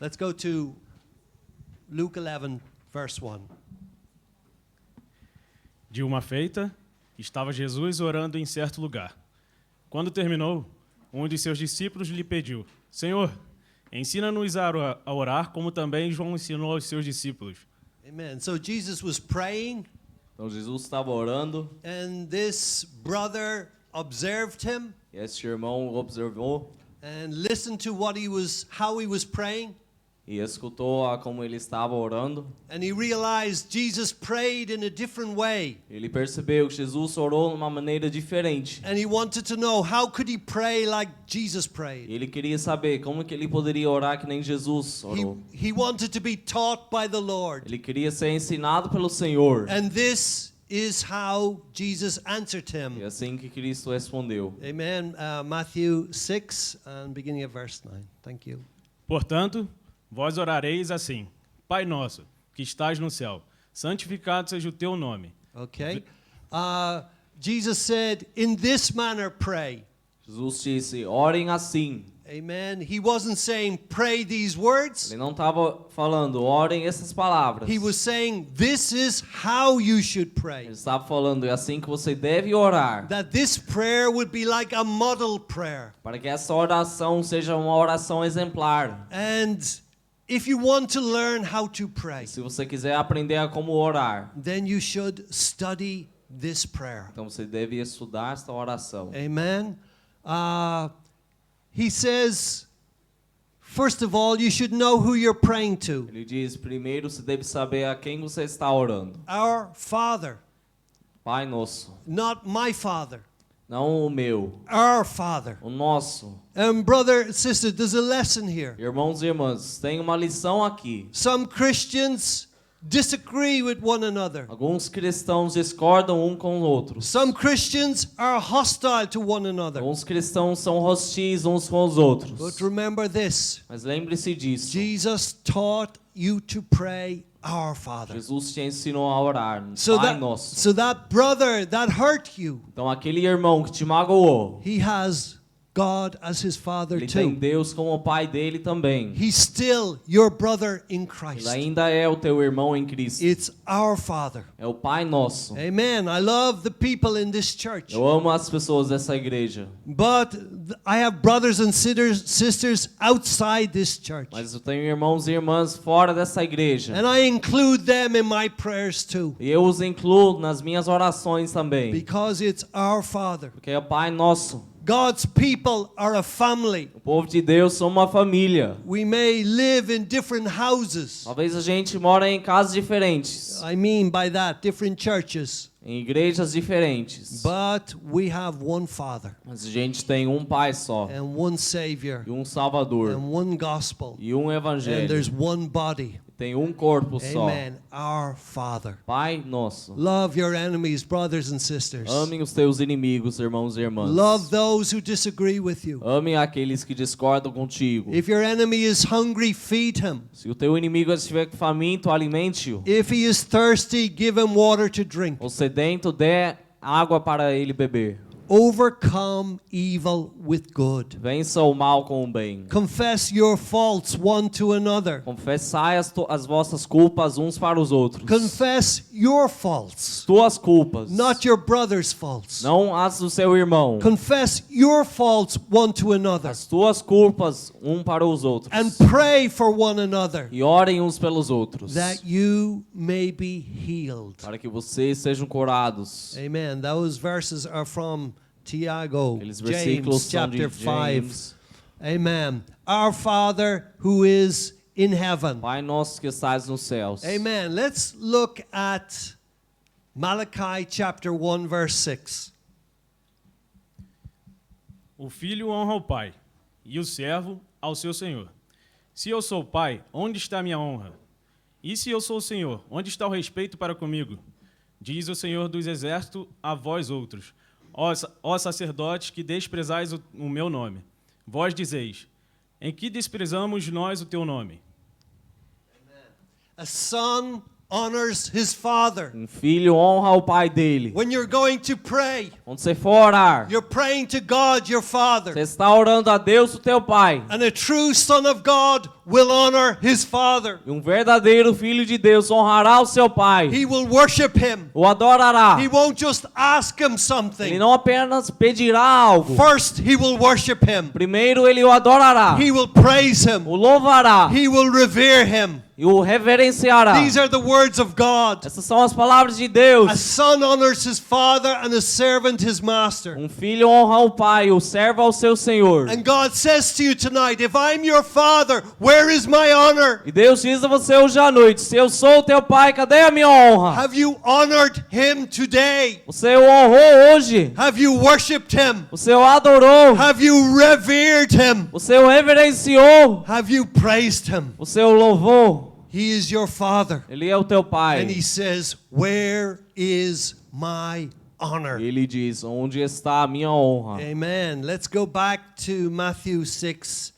Let's go to Luke 11, verse 1. De uma feita, estava Jesus orando em certo lugar. Quando terminou, um de seus discípulos lhe pediu: Senhor, ensina-nos a orar, como também João ensinou aos seus discípulos. Amen. So Jesus was praying, Então Jesus estava orando and this brother observed him e este irmão observou and listened to how he was praying. e escutou como ele estava orando. And he realized Jesus prayed in a different way. Ele percebeu que Jesus orou de uma maneira diferente. And he wanted to know, how could he pray like Jesus prayed? Ele queria saber como que ele poderia orar que nem Jesus orou. He wanted to be taught by the Lord. Ele queria ser ensinado pelo Senhor. And this is how Jesus answered him. E assim que Cristo respondeu. Amen. Matthew 6, and beginning of verse 9. Thank you. Portanto, vós orareis assim: Pai nosso, que estás no céu, santificado seja o teu nome. Okay. Jesus said, in this manner pray. Jesus disse: orem assim. Amen. He wasn't saying pray these words. Ele não estava falando orem essas palavras. He was saying this is how you should pray. Ele estava falando é assim que você deve orar. That this prayer would be like a model prayer. Para que essa oração seja uma oração exemplar. And if you want to learn how to pray, Se você quiser aprender a como orar, then you should study this prayer. então você deve estudar esta oração. Amen. He says, first of all, you should know who you're praying to. Ele diz: primeiro você deve saber a quem você está orando. Our Father, Pai nosso, not my Father. não o meu, Our Father. o nosso. Brother and sister, there's a lesson here. Irmãos e irmãs, tem uma lição aqui. Some Christians disagree with one another. Alguns cristãos discordam um com o outro. Some Christians are hostile to one another. Alguns cristãos são hostis uns com os outros. But remember this, Mas lembre-se disso. Jesus taught you to pray our Father. Jesus te ensinou a orar, So Pai nosso. that brother that hurt you, Então aquele irmão que te magoou, he has God as his Father ele tem too. Deus como o pai dele também. He's still your brother in Ele Christ. ainda é o teu irmão em Cristo. It's our Father. É o Pai nosso. Amen. I love the people in this church. Eu amo as pessoas dessa igreja. But I have brothers and sisters outside this church. Mas eu tenho irmãos e irmãs fora dessa igreja. And I include them in my prayers too. E eu os incluo nas minhas orações também. Because it's our Father. Porque é o Pai nosso. God's people are a family. O povo de Deus são uma família. We may live in different houses. Talvez a gente mora em casas diferentes, I mean by that, different churches. em igrejas diferentes. But we have one Father Mas a gente tem um Pai só, and one Savior e um Salvador, and one gospel. e um And Evangelho. there's one body. Tem um corpo só. Amen. Our Father. Pai nosso. Love your enemies, brothers and sisters. Amem os teus inimigos, irmãos e irmãs. Love those who disagree with you. Amem aqueles que discordam contigo. If your enemy is hungry, feed him. Se o teu inimigo estiver faminto, alimente-o. If he is thirsty, give him water to drink. Ou sedento, dê água para ele beber. Overcome evil with good. Vença o mal com o bem. Confess your faults one to another. Confessai as vossas culpas uns para os outros. Confess your faults, Tuas culpas, not your brother's faults. não as do seu irmão. Confess your faults one to another. As tuas culpas um para os outros. And pray for one another E orem uns pelos outros. that you may be healed. Para que vocês sejam curados. Amen. Those verses are from Tiago, Aqueles versículos James são de chapter 5. James. Amen. Our Father who is in heaven. Pai nosso que estás nos céus. Amen. Let's look at Malachi chapter 1 verse 6. O filho honra o pai, e o servo ao seu senhor. Se eu sou pai, onde está a minha honra? E se eu sou o senhor, onde está o respeito para comigo? Diz o Senhor dos Exércitos a vós outros, ó sacerdotes que desprezais o meu nome. Vós dizeis, em que desprezamos nós o teu nome? A son honors his father. filho honra o pai dele. When you're going to pray, Quando você for orar, you're praying to God, your father. você está orando a Deus, o teu pai. And a true son of God will honor his father. E verdadeiro filho de Deus honrará o seu pai. He will worship him. O adorará. He won't just ask him Ele something. não apenas pedirá algo. First, he will worship him. Primeiro ele o adorará. He will praise him. O louvará. He will revere him. E o reverenciará. These are the words of God. Essas são as palavras de A Deus. son honors his father and a servant his master. Filho honra o pai, o servo ao seu senhor. And God says to you tonight, if I'm your father, where is my honor? E Deus diz a você hoje à noite, se eu sou o teu pai, cadê a minha honra? Have you honored him today? Você o honrou hoje. Have you worshipped him? Você o adorou. Have you revered him? Você o reverenciou. Have you praised him? Você o louvou. He is your father. Ele é o teu And pai. he says, where is my honor? Ele diz, onde está a minha honra? Amen. Let's go back to Matthew 6.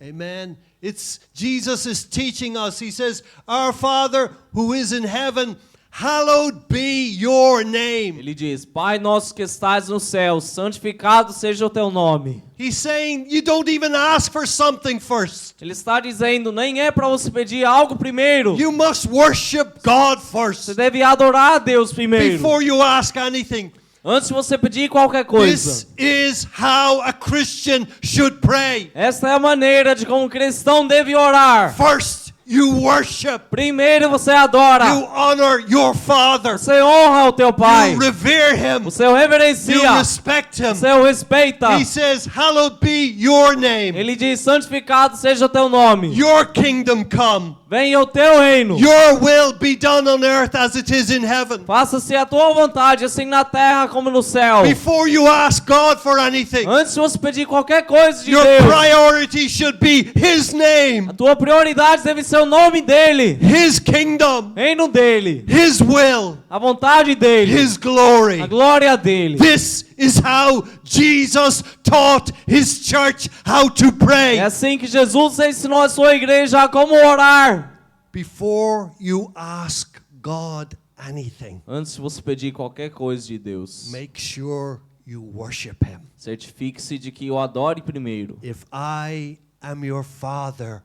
Amen. It's Jesus is teaching us. He says, "Our Father who is in heaven, hallowed be your name." Ele diz, Pai nosso que estás no céu, santificado seja o teu nome. He's saying you don't even ask for something first. Ele está dizendo, nem é para você pedir algo primeiro. You must worship God Você first deve adorar a Deus primeiro. before you ask anything. Antes de você pedir qualquer coisa. This is how a Christian should pray. Esta é a maneira de como um cristão deve orar. First, you worship. Primeiro você adora. You honor your Father. Você honra o teu pai. You revere him. Você o You reverencia. respect him. Você o respeita. He says, hallowed be your name. Ele diz, santificado seja o teu nome. Your kingdom come. Venha o teu reino. Your will be done on earth as it is in heaven. Faça-se a tua vontade, assim na terra como no céu. Before you ask God for anything, Antes de você pedir qualquer coisa de your Deus, priority should be His name, a tua prioridade deve ser o nome dele, His kingdom, reino dele, His will, a vontade dele, His glory. a glória dele. This is how Jesus taught His church how to É pray. assim que Jesus ensinou a sua igreja a como orar. Before you ask God anything, Antes de você pedir qualquer coisa de Deus, make sure you worship Him. certifique-se de que o adore primeiro. If I am your Father,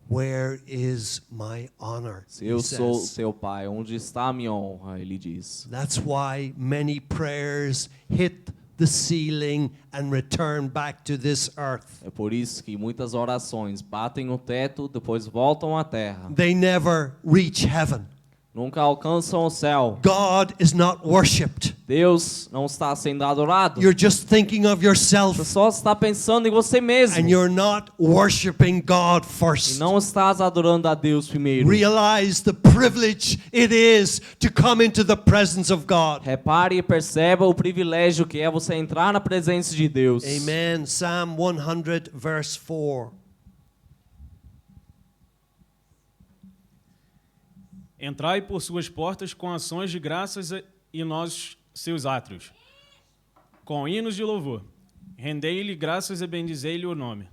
where is my honor? Se He eu sou says. teu pai, onde está a minha honra? Ele diz. That's why many prayers hit the ceiling and return back to this earth. É por isso que muitas orações batem no teto, depois voltam à terra. They never reach heaven. Nunca alcançam o céu. God is not worshipped. Deus não está sendo adorado. You're just thinking of Você yourself só está pensando em você mesmo. and you're not worshiping God E first. não estás adorando a Deus primeiro. Realize the privilege it is to come into the presence of God. Repare e perceba o privilégio que é você entrar na presença de Deus. Amen. Psalm 100 verse 4. Entrai por suas portas com ações de graças e nós seus átrios, com hinos de louvor. Rendei-lhe graças e bendizei-lhe o nome.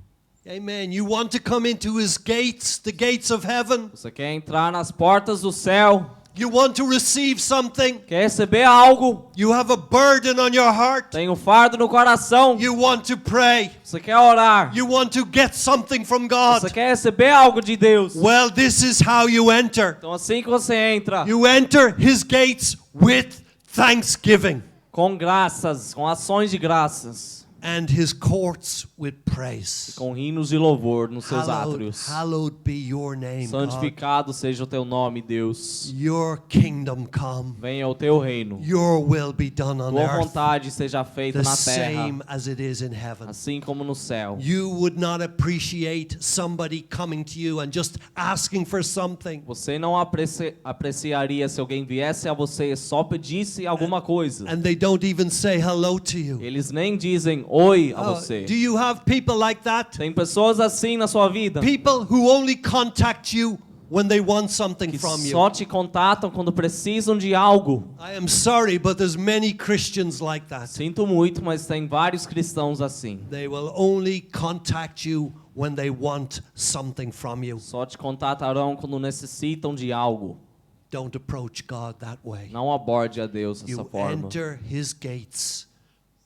Amen. You want to come into his gates, the gates of heaven? Você quer entrar nas portas do céu? You want to receive something? Quer receber algo? You have a burden on your heart? Tem um fardo no coração? You want to pray? Você quer orar? You want to get something from God? Você quer receber algo de Deus? Well, this is how you enter. Então assim que você entra, You enter his gates with thanksgiving com graças, com ações de graças, and his courts with praise. com hinos de louvor nos seus átrios. Hallowed be your name, God. Santificado seja o teu nome, Deus. Your kingdom come. Venha o teu reino. Your will be done on Tua earth vontade seja feita the na terra, same as it is in heaven. assim como no céu. You would not appreciate somebody coming to you and just asking for something. Você não apreciaria se alguém viesse a você e só pedisse alguma coisa. And they don't even say hello to you. Eles nem dizem oi a Oh, você. do you have people like that? Tem pessoas assim na sua vida People who only contact you when they want something que from you. só te contatam quando precisam de algo. I am sorry, but there's many Christians like that. Sinto muito, mas tem vários cristãos assim. They will only contact you when they want something from you. Só te contatarão quando necessitam de algo. Don't approach God that way. Não aborde a Deus dessa You forma. enter his gates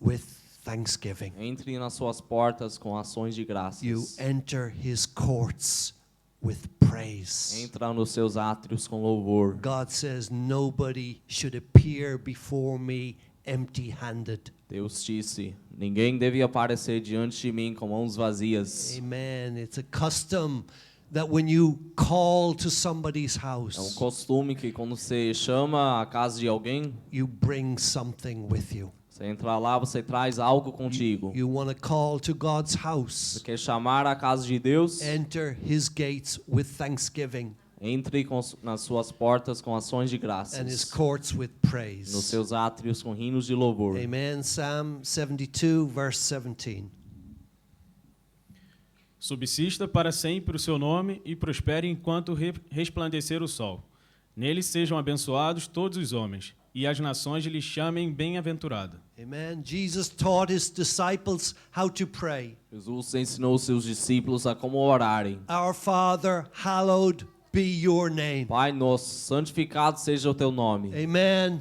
with thanksgiving. Entre nas suas portas com ações de You graças. enter his courts with praise. Entra nos seus átrios com louvor. God says, nobody should appear before me empty-handed. Deus disse: ninguém deve aparecer diante de mim com mãos vazias. Amen. It's a custom that when you call to somebody's É um house, costume que quando você chama a casa de alguém, you bring something with you. você entra lá, você traz algo contigo. You want to call to God's Você house, quer chamar a casa de Deus? enter his gates with thanksgiving Entre nas suas portas com ações de and his graças. courts with Nos praise. seus átrios com hinos de louvor. Amen. Psalm 72, verse 17. Subsista para sempre o seu nome e prospere enquanto resplandecer o sol. Nele sejam abençoados todos os homens, e as nações lhe chamem bem-aventurado. Amen. Jesus taught his disciples how to pray. Jesus ensinou seus discípulos a como orarem. Our Father, hallowed be your name. Pai nosso, santificado seja o teu nome. Amen.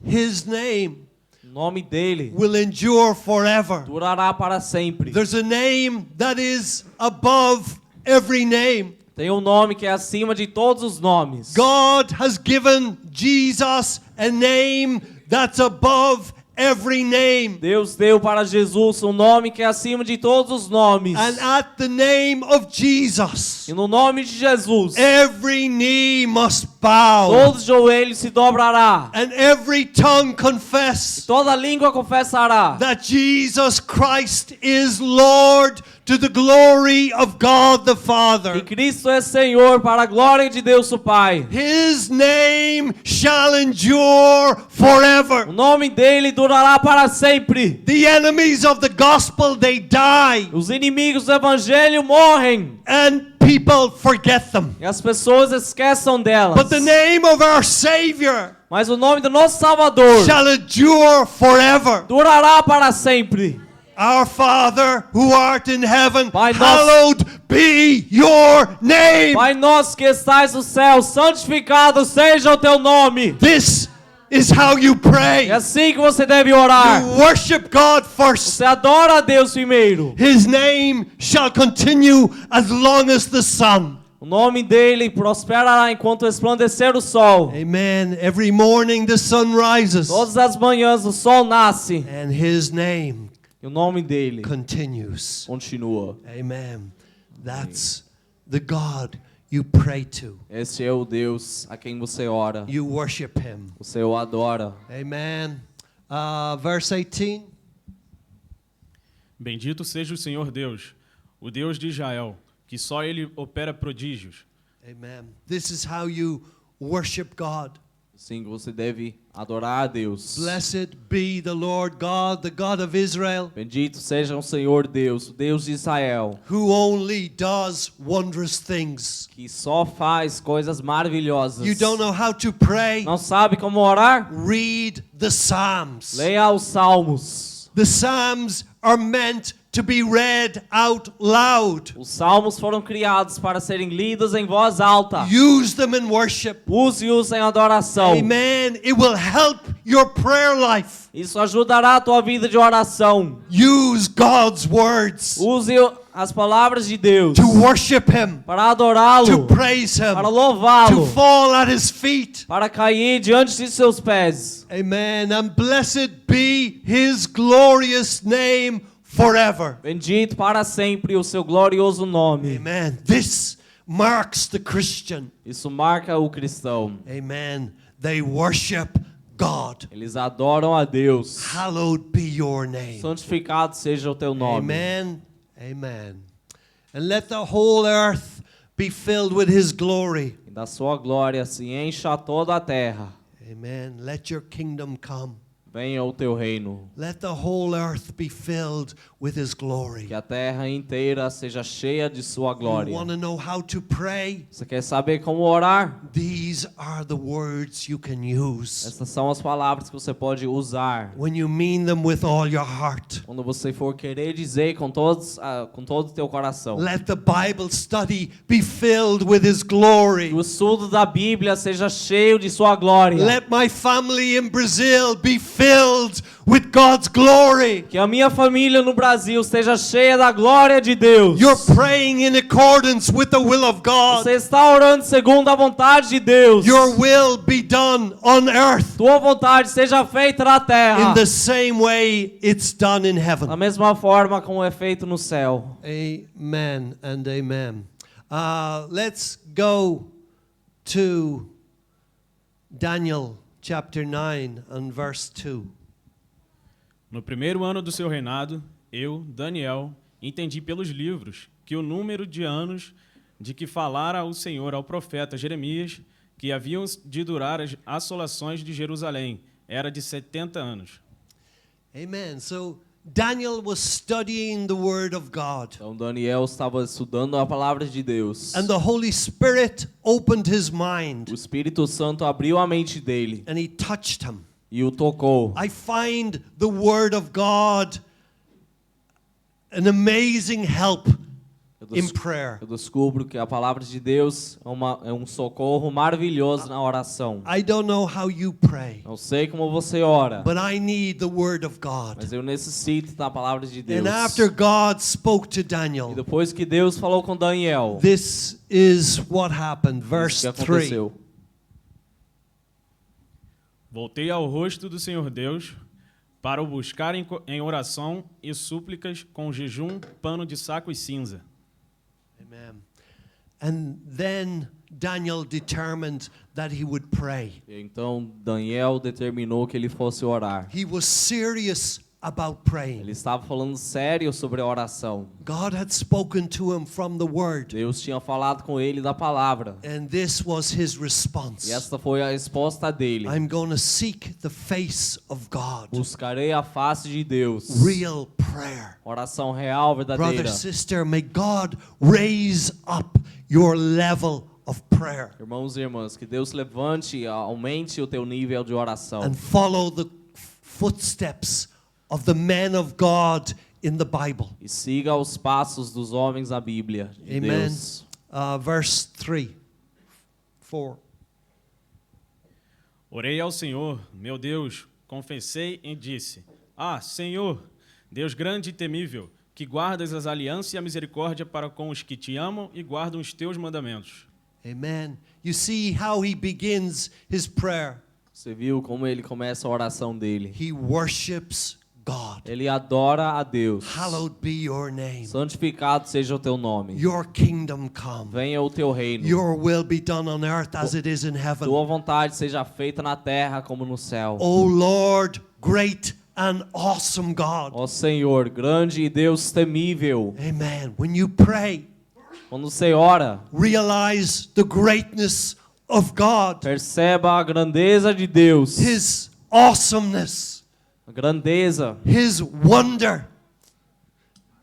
His name O nome dele will endure forever. durará para sempre. There's a name that is above every name. Tem um nome que é acima de todos os nomes. God has given Jesus a name that's above every name. Deus deu para Jesus um nome que é acima de todos os nomes. And at the name of Jesus, E no nome de Jesus, every knee must bow. todo joelho se dobrará. And every tongue confess Toda língua confessará that Jesus Christ is Lord to the glory of God the que Father. Cristo é Senhor para a glória de Deus o Pai. His name shall endure O forever. nome dele durará para sempre. The enemies of the gospel, they die, Os inimigos do evangelho morrem and people forget them. e as pessoas esqueçam delas. But the name of our Savior Mas o nome do nosso Salvador shall endure forever. durará para sempre. Our Father who art in heaven, Pai nosso- hallowed be your name. Pai nosso que estais no céu, santificado seja o teu nome. This is how you pray. É assim que você deve orar. You worship God first. Você adora a Deus primeiro. His name shall continue as long as the sun. O nome dele prosperará enquanto resplandecer o sol. Amen. Every morning the sun rises Todas as manhãs o sol nasce. and his name E o nome dele continues. continua. Amen. That's the God you pray to. Esse é o Deus a quem você ora. You worship him. Você o adora. Amen. Verse 18. Bendito seja o Senhor Deus, o Deus de Israel, que só ele opera prodígios. Amen. This is how you worship God. Assim que você deve adorar a Deus. Blessed be the Lord God, the God of Israel, Bendito seja o Senhor Deus, o Deus de Israel, who only does wondrous things. que só faz coisas maravilhosas. You don't know how to pray? Não sabe como orar? Read the Psalms. Leia os Salmos. The Psalms are meant to be read out loud. Os Salmos foram criados para serem lidos em voz alta. Use them in worship. Use-os em adoração. Amen. It will help your prayer life. Isso ajudará a tua vida de oração. Use God's words Use as palavras de Deus to worship Him, para adorá-lo, to praise Him, para to louvá-lo, fall at His feet. para cair diante de seus pés. Amen. And blessed be His glorious name forever. Bendito para sempre o seu glorioso nome. Amen. This marks the Christian. Isso marca o cristão. Amen. They worship God. Eles adoram a Deus. Hallowed be your name. Santificado seja o teu nome. Amen. Amen. And let the whole earth be filled with His glory. E da sua glória se encha toda a terra. Amen. Let your kingdom come. Venha o teu reino. Let the whole earth be filled with His glory. Que a terra inteira seja cheia de sua You glória. want to know how to pray? Você quer saber como orar? These are the words you can use. Essas são as palavras que você pode usar. When you mean them with all your heart. Quando você for querer dizer com todo o teu coração. Let the Bible study be filled with His glory. Que o estudo da Bíblia seja cheio de sua glória. Let my family in Brazil be filled with God's glory. Que a minha família no Brasil esteja cheia da glória de Deus. You're praying in accordance with the will of God. Você está orando segundo a vontade de Deus. Your will be done on earth Tua vontade seja feita na terra. in the same way it's done in Da heaven. mesma forma como é feito no céu. Amen and amen. Let's go to Daniel chapter 9 and verse 2. No primeiro ano do seu reinado, eu, Daniel, entendi pelos livros que o número de anos de que falara o Senhor ao profeta Jeremias, que haviam de durar as assolações de Jerusalém, era de 70 anos. Amen. So Daniel was studying the word of God. Então Daniel estava estudando a palavra de Deus. And the Holy Spirit opened his mind O Espírito Santo abriu a mente dele and he touched him. e o tocou. I find the word of God an amazing help in prayer. Eu descubro que a palavra de Deus é um socorro maravilhoso na oração. I don't know how you pray, Não sei como você ora, but I need the word of God. mas eu necessito da palavra de Deus. And after God spoke to E Daniel, depois que Deus falou com Daniel, this is what happened. isso Verse que 3. aconteceu. Voltei ao rosto do Senhor Deus para o buscar em oração e súplicas com jejum, pano de saco e cinza. Amen. And then Daniel determined that he would pray. Então Daniel determinou que ele fosse orar. He was serious about praying. Ele estava falando sério sobre a oração. God had spoken to him from the word, Deus tinha falado com ele da palavra. and this was his response. E esta foi a resposta dele. I'm going to seek the face of God. Buscarei a face de Deus. Real prayer. Oração real, Brother, verdadeira. sister, may God raise up your level of prayer Irmãos e irmãs, que Deus levante, aumente o teu nível de oração. and follow the footsteps of the men of God in the Bible. E siga os passos dos homens da Bíblia de Amen. Deus. Verse 3, 4. Orei ao Senhor, meu Deus, confessei e disse: Ah, Senhor, Deus grande e temível, que guardas as alianças e a misericórdia para com os que te amam e guardam os teus mandamentos. Amen. You see how he begins his prayer. Você viu como ele começa a oração dele? He worships God. Ele adora a Deus. Hallowed be your name. Santificado seja o teu nome. Your kingdom come. Venha o teu reino. Your will be done on earth as it is in heaven. Tua vontade seja feita na terra como no céu. O Lord, great and awesome God. Ó Senhor, grande e Deus temível. Amen. When you pray, Quando você ora, realize the greatness of God, perceba a grandeza de Deus. His awesomeness, A grandeza. His wonder.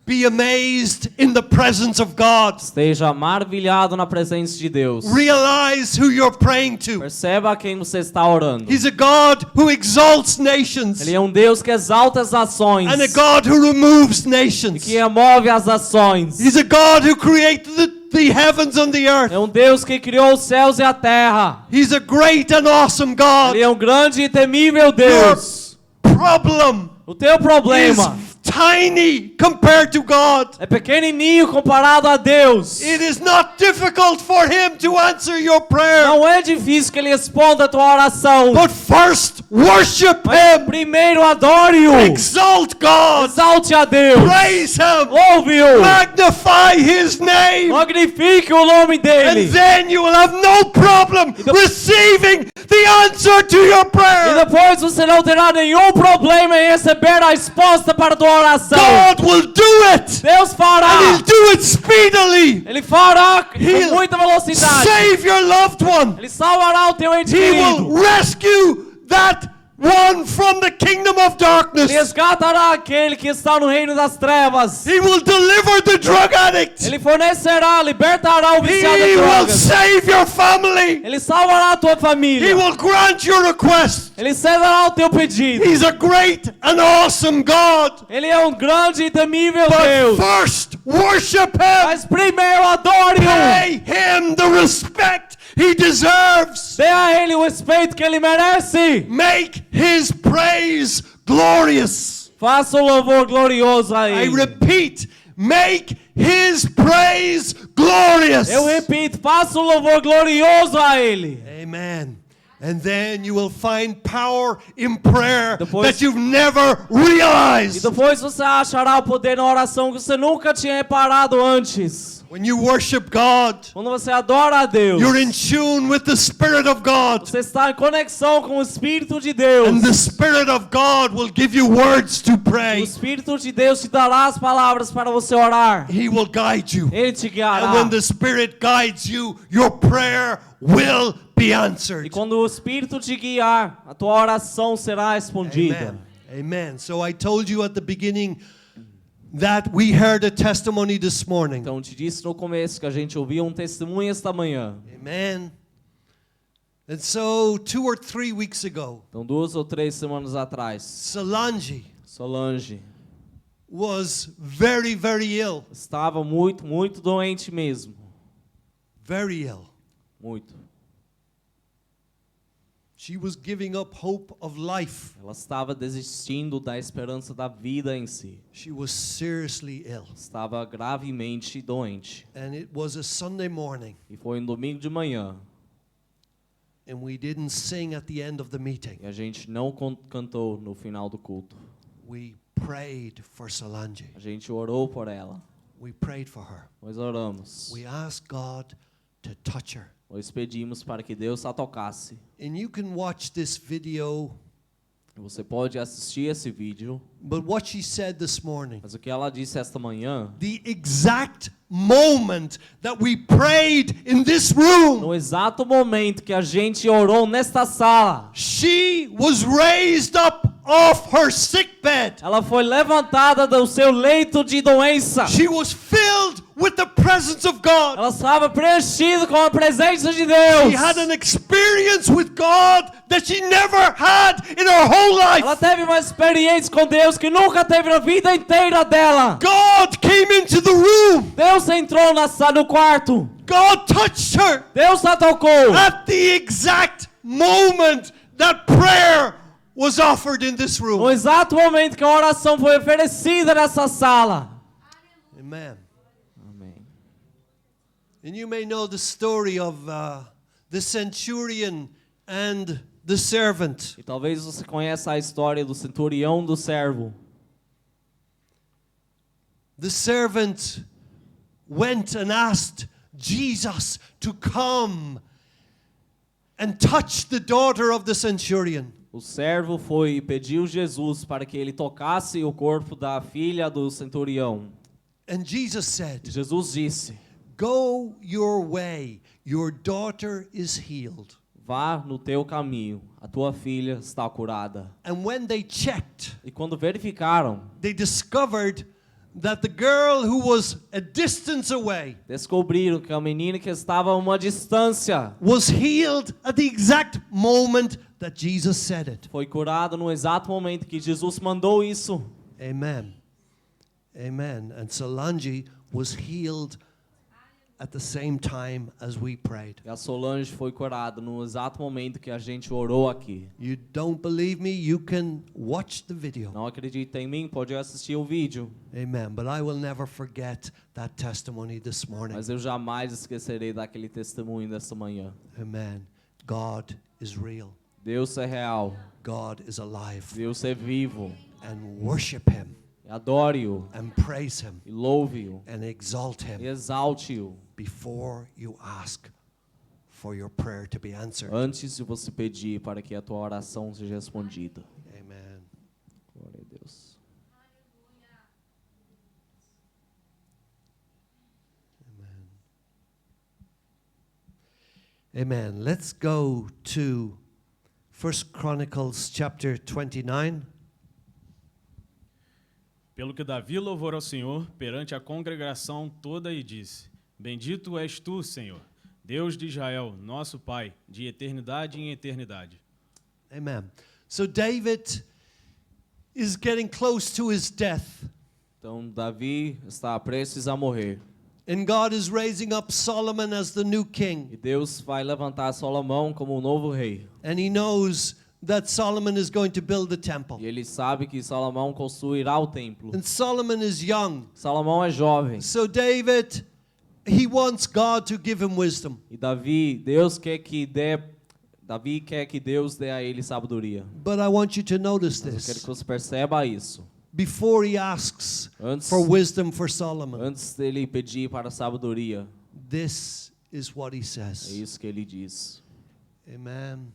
Be amazed in the presence of God. Esteja maravilhado na presença de Deus. Realize who you're praying to. Perceba a quem você está orando. He's a God who exalts nations Ele é um Deus que exalta as nações and a God who removes e nations. que remove as nações. He's a God who created the heavens and the earth. É um Deus que criou os céus e a terra. He's a great and awesome God. Ele é um grande e temível Deus. Problem O teu is problema tiny compared to God. é pequenininho comparado a Deus. It is not difficult for Him to answer your prayer. Não é difícil que Ele responda a tua oração. But first, worship Mas Him. primeiro adore-o. Exalt God. Exalte a Deus. Praise Him. Ouve-o. Magnify His name. Magnifique o nome And dele. then you will have no problem receiving the answer to your E prayer. depois você não terá nenhum problema em receber a resposta para a tua oração. God will do it. Deus And fará. He'll do it speedily. Ele fará He'll com muita velocidade. Save your loved one. Ele salvará o teu ente He querido. will rescue that one from the kingdom of darkness. Resgatará aquele que está no reino das trevas. He will deliver the drug addict. Ele fornecerá, libertará o viciado He em will drogas. save your family. Ele salvará a tua He família. will grant your request. Ele cederá o teu pedido. He's a great and awesome God. Ele é um grande e temível But Deus. first, worship Him. Mas primeiro adore-o. Pay Him the respect He deserves. Dê a Ele o respeito que Ele merece. Make His praise glorious. Faça o louvor glorioso a I Ele. repeat, make His praise glorious. Eu repito, faça o louvor glorioso a Ele. Amen. And then you will find power in prayer Depois- that you've never E realized. depois você achará o poder na oração que você nunca tinha reparado antes. When you worship God, Quando você adora a Deus, you're in tune with the Spirit of God. você está em conexão com o Espírito de Deus. And the Spirit of God will give you words to O pray. Espírito de Deus te dará as palavras para você orar. He will guide you. Ele te guiará. And when the Spirit guides you, your prayer will be E answered. quando o Espírito te guiar, a tua oração será respondida. Amen. Amen. So I told you at the beginning that we heard a testimony this morning. Então, te disse no começo que a gente ouviu um testemunho esta manhã. Amen. And so 2 or 3 weeks ago, Então, 2 ou 3 semanas atrás, Solange Solange was very, very ill. estava muito, muito doente mesmo. Very ill. Muito. She was giving up hope of life. Ela estava desistindo da esperança da vida em si. She was seriously ill. Estava gravemente doente. And it was a Sunday morning, E foi um domingo de manhã. and we didn't sing at the end of the meeting. E a gente não cantou no final do culto. We prayed for Solange. A gente orou por ela. We prayed for her. Nós oramos. We asked God to touch her. Nós pedimos para que Deus a tocasse. And you can watch this video, Você pode assistir esse vídeo. but what she said this morning, Mas o que ela disse esta manhã, the exact moment that we prayed in this room, no exato momento que a gente orou nesta sala, she was raised up off her sick bed. ela foi levantada do seu leito de doença. She was filled with the presence of God. Ela estava preenchida com a presença de Deus. She had an experience with God that she never had in her whole Ela life. teve uma experiência com Deus que nunca teve na vida inteira dela. God came into the room. Deus entrou no quarto. God touched her Deus a tocou. at the exact moment that prayer was offered in this No room. exato momento que a oração foi oferecida nessa sala. Amen. Amém. And you may know the story of the centurion and the servant. E talvez você conheça a história do centurião do servo. The servant went and asked Jesus to come and touch the daughter of the centurion. O servo foi e pediu Jesus para que ele tocasse o corpo da filha do centurião. And Jesus said, Jesus disse: "Go your way, your daughter is healed." vá no teu caminho, a tua filha está curada. And when they checked, E quando verificaram, they discovered that the girl who was a distance away descobriram que a menina que estava a uma distância was healed at the exact moment that Jesus said it. foi curada no exato momento que Jesus mandou isso. Amen. Amen. And Solange was healed at the same time as we prayed. E a Solange foi curada no exato momento que a gente orou aqui. You don't believe me? You can watch the video. Não acredita em mim? Pode assistir o vídeo. Amen. But I will never forget that testimony this morning. Mas eu jamais esquecerei daquele testemunho dessa manhã. Amen. God is real. Deus é real. God is alive. Deus é vivo. And worship Him Adore-o and praise Him e louve-o and exalt e Him exalte-o before you ask for your prayer to be answered. antes de você pedir para que a tua oração seja respondida. Amen. Glória a Deus. Amen. Let's go to 1 Chronicles chapter 29. Pelo que Davi louvou ao Senhor perante a congregação toda e disse: Bendito és tu, Senhor, Deus de Israel, nosso Pai, de eternidade em eternidade. Amen. So David is getting close to his death. Então Davi está prestes a morrer. And God is raising up Solomon as the new E king. Deus vai levantar Salomão como o novo rei. And he knows that Solomon is going to build the temple. E ele sabe que Salomão construirá o templo. And Solomon is young. Salomão é jovem. So David, he wants God to give him wisdom. E Davi quer que Deus dê a ele sabedoria. But I want you to notice Eu quero que this. você perceba isso. Before he asks Antes, for wisdom for Solomon, antes dele pedir para a sabedoria, this is what he é says. isso que ele diz. Amen.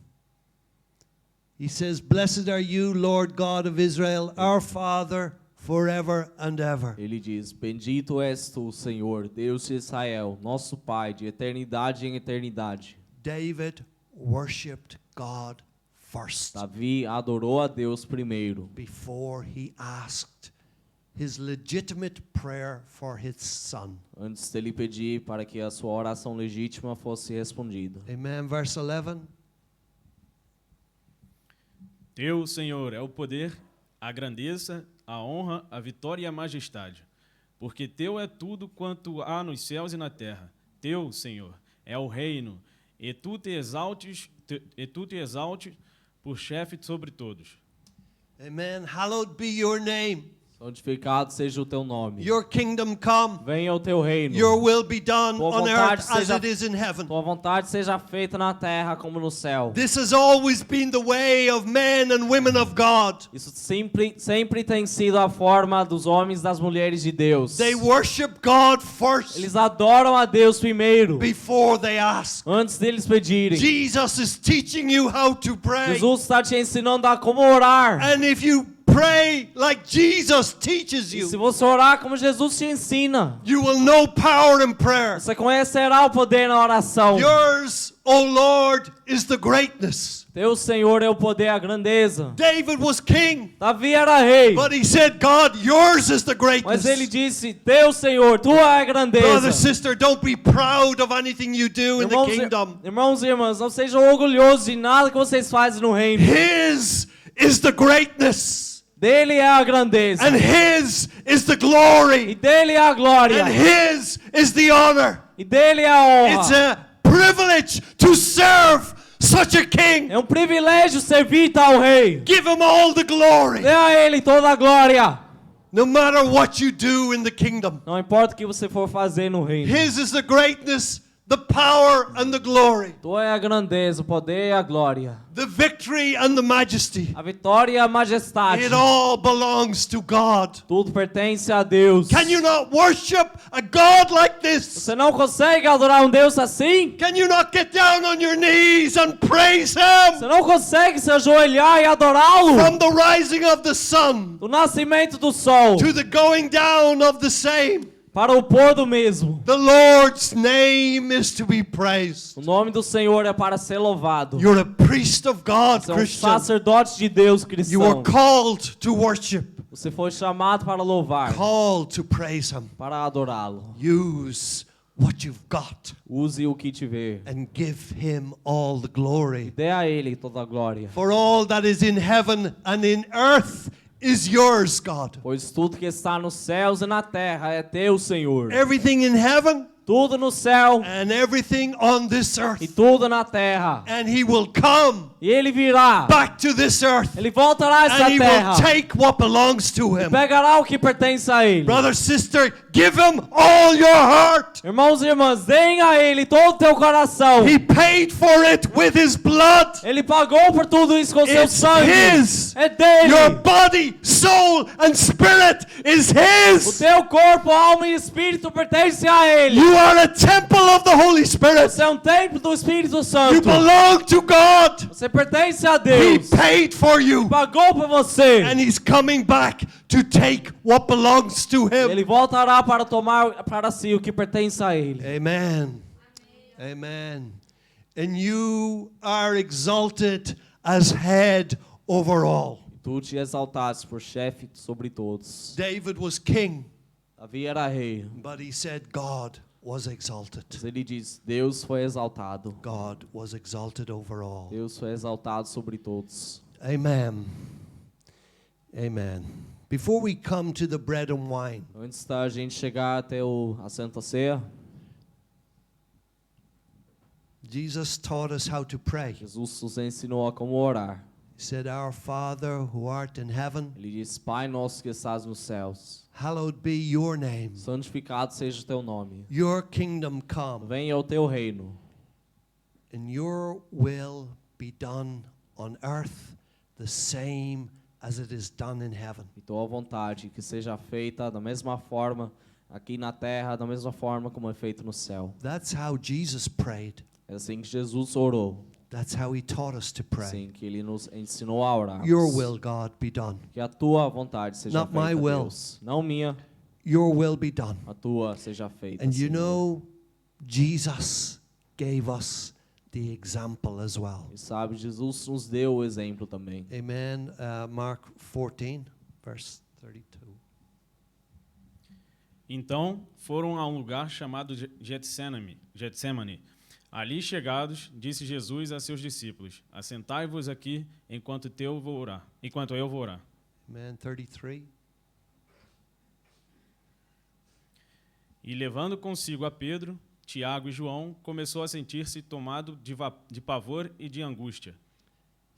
He says, Blessed are you, Lord God of Israel, our Father, forever and ever. Ele diz: Bendito és tu, Senhor, Deus de Israel, nosso Pai, de eternidade em eternidade. David worshipped God first Davi adorou a Deus primeiro, before he asked his legitimate prayer for his son. antes dele pedir para que a sua oração legítima fosse respondida. Amen. Verse 11. Teu, Senhor, é o poder, a grandeza, a honra, a vitória e a majestade. Porque teu é tudo quanto há nos céus e na terra. Teu, Senhor, é o reino, e tu te exaltes por chefe sobre todos. Amen. Hallowed be your name. Santificado seja o teu nome. Your kingdom come. Venha o teu reino. Your will be done Tua on vontade earth as seja- it is in heaven. Tua vontade seja feita na terra como no céu. This has always been the way of men and women of God. Isso sempre tem sido a forma dos homens e das mulheres de Deus. They worship God first Eles adoram a Deus primeiro, before they ask. antes deles pedirem. Jesus is teaching you how to pray. Jesus está te ensinando a como orar. And if you pray like Jesus teaches E se you, você orar como Jesus te ensina, you will know power in prayer. você conhecerá o poder na oração. Yours, O Lord, is the greatness. Teu Senhor é o poder, a grandeza. David was king, Davi era rei, but he said, God, yours is the mas ele greatness. disse: Teu Senhor, tua é a Brother, grandeza. sister, don't be proud of anything you do in the kingdom. Irmãos e irmãs, não sejam orgulhosos de nada que vocês fazem no reino. His is the greatness, Dele é a grandeza. and His is the E glory, dele é a glória. and His is the honor. E dele é a It's honra. a privilege to serve such a king. É um privilégio servir tal rei. Give Him all the glory, Dê a ele toda a glória. no matter what you do in the kingdom. Não importa o que você for fazer no reino. His is the greatness, the power, and the glory, Tua é a grandeza, o poder e a glória. the victory and the majesty. A vitória e a majestade. It all belongs to God. Tudo pertence a Deus. Can you not worship a God like this? Você não consegue adorar um Deus assim? Can you not get down on your knees and praise Him Você não consegue se ajoelhar e adorá-lo? from the rising of the sun Do nascimento do sol to the going down of the same? para o pôr do mesmo. The Lord's name is to be praised. O nome do Senhor é para ser louvado. You're a priest of God, Você é um Christian. sacerdote de Deus You are cristão. called to worship, Você foi chamado para louvar, called to praise Him. para adorá-lo. Use what you've got Use o que tiver. and give Him all the glory. Dê a Ele toda a glória. For all that is in heaven and in earth is yours, God. Pois tudo que está nos céus e na terra é teu, Senhor. Everything in heaven Tudo no céu and everything on this e earth. tudo na terra. And He will come E Ele virá. back to this earth Ele voltará a essa and He terra. will take what belongs to Him. Pegará o que pertence a Ele. Brother, sister, give Him all your heart. Irmãos e irmãs, deem a Ele todo o teu coração. He paid for it with His blood. Ele pagou por tudo isso com seu It's sangue. His. É dele. Your body, soul, and spirit is O His. teu corpo, alma e espírito pertence a Ele. You are a temple of the Holy Spirit. Você é um templo do Espírito You Santo. belong to God. Você pertence a He Deus. paid for you. Pagou por você. And He's coming back to take what belongs to Him. Ele voltará para tomar para si o que pertence a Ele. Amen. Amen. And you are exalted as head over all. E tu te exaltasses por chefe sobre todos. David was king, Davi era rei, but he said God was exalted. mas ele diz, Deus foi exaltado. God was exalted over all. Deus foi exaltado sobre todos. Amen. Amen. Before we come to the bread and wine, Antes da gente chegar até a Santa Ceia, Jesus taught us how to pray. Jesus nos ensinou a como orar. He said, Our Father who art in heaven, Ele diz, Pai nosso que estás nos céus, hallowed be your name. santificado seja o teu nome. Your kingdom come, Venha o teu reino, and your will be done on earth the same as it is done in heaven. e tua vontade que seja feita da mesma forma aqui na terra, da mesma forma como é feito no céu. That's how Jesus prayed. É assim que Jesus orou, That's how he taught us to pray. assim que ele nos ensinou a orar. Your will, God, be done. Que a tua vontade seja Not my feita, will. Deus. Não minha, Your will be done. a tua seja feita. And you Senhor. know, Jesus gave us the example as well. E sabe, Jesus nos deu o exemplo também. Amen. Mark 14, verse 32. Então foram a um lugar chamado Getsemane. Ali chegados, disse Jesus a seus discípulos: Assentai-vos aqui enquanto eu vou orar. Amen. 33. E levando consigo a Pedro, Tiago e João, começou a sentir-se tomado de pavor e de angústia.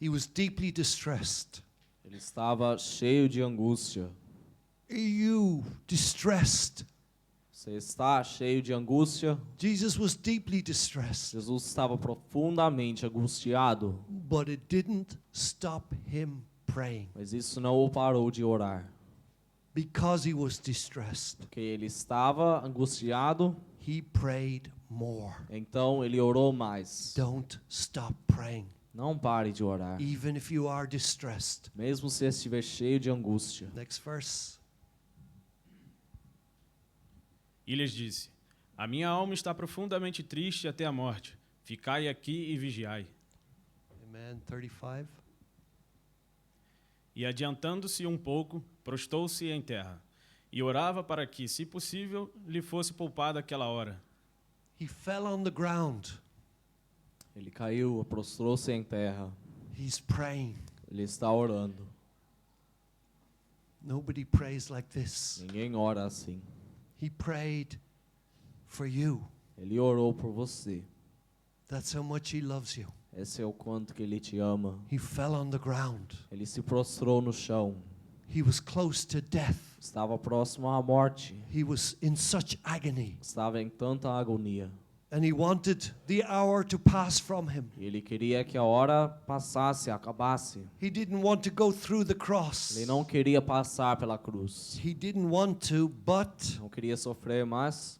He was deeply distressed. Ele estava cheio de angústia. Are you distressed? Você está cheio de angústia? Jesus was deeply distressed, Jesus estava profundamente angustiado, but it didn't stop him praying mas isso não o parou de orar. because he was distressed. Porque ele estava angustiado, He prayed more. então ele orou mais. Don't stop praying, Não pare de orar, even if you are distressed. mesmo se estiver cheio de angústia. Next verse. E lhes disse: A minha alma está profundamente triste até a morte. Ficai aqui e vigiai. Amen. 35. E adiantando-se um pouco, prostou-se em terra, e orava para que, se possível, lhe fosse poupada aquela hora. He fell on the ground. Ele caiu, prostrou-se em terra. He's praying. Ele está orando. Nobody prays like this. Ninguém ora assim. He prayed for you. Ele orou por você. That's how much he loves you. Esse é o quanto que ele te ama. He fell on the ground. Ele se prostrou no chão. He was close to death. Estava próximo à morte. He was in such agony. Estava em tanta agonia. And he wanted the hour to pass from him. Ele queria que a hora passasse, acabasse. He didn't want to go through the cross. Ele não queria passar pela cruz. He didn't want to, but Não queria sofrer, mas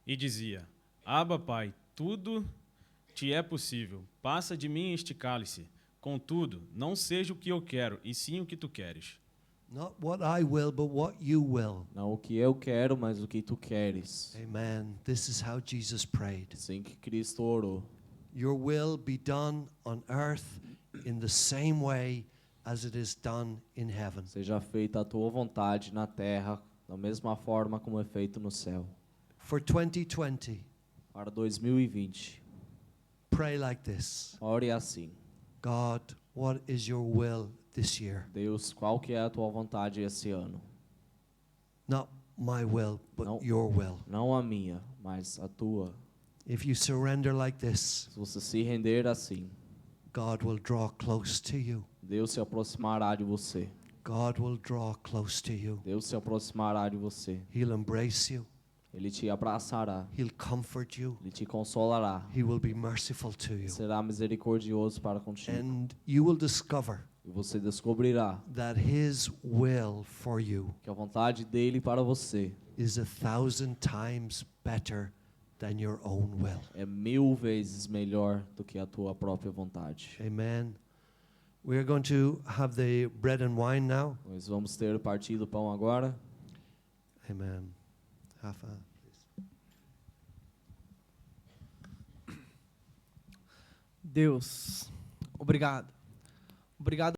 E dizia: Abba, Pai, tudo te é possível. Passa de mim este cálice. Contudo, não seja o que eu quero, e sim o que tu queres. not what I will, but what you will. não o que eu quero, mas o que tu queres. Amen. This is how Jesus prayed. Assim que Cristo orou. Your will be done on earth in the same way as it is done in heaven. Seja feita a tua vontade na terra, da mesma forma como é feito no céu. For 2020, Para 2020, pray like this. ore assim. God, what is your will this year? Deus, qual que é a tua vontade esse ano? Not my will, but No. your will. Não a minha, mas a tua. If you surrender like this, Se você se render assim, God will draw close to you. Deus se aproximará de você. God will draw close to you. Deus se aproximará de você. He'll embrace you. Ele te abraçará. He'll comfort you. Ele te consolará. He will be merciful to you. Será misericordioso para contigo. And you will discover E você descobrirá that His will for you que a vontade dele para você is 1,000 times better than your own will. é 1000 vezes melhor do que a tua própria vontade. Amen. We're going to have the bread and wine now. Nós vamos ter o partido pão agora. Amen. Rafa, please. Deus, obrigado. Obrigado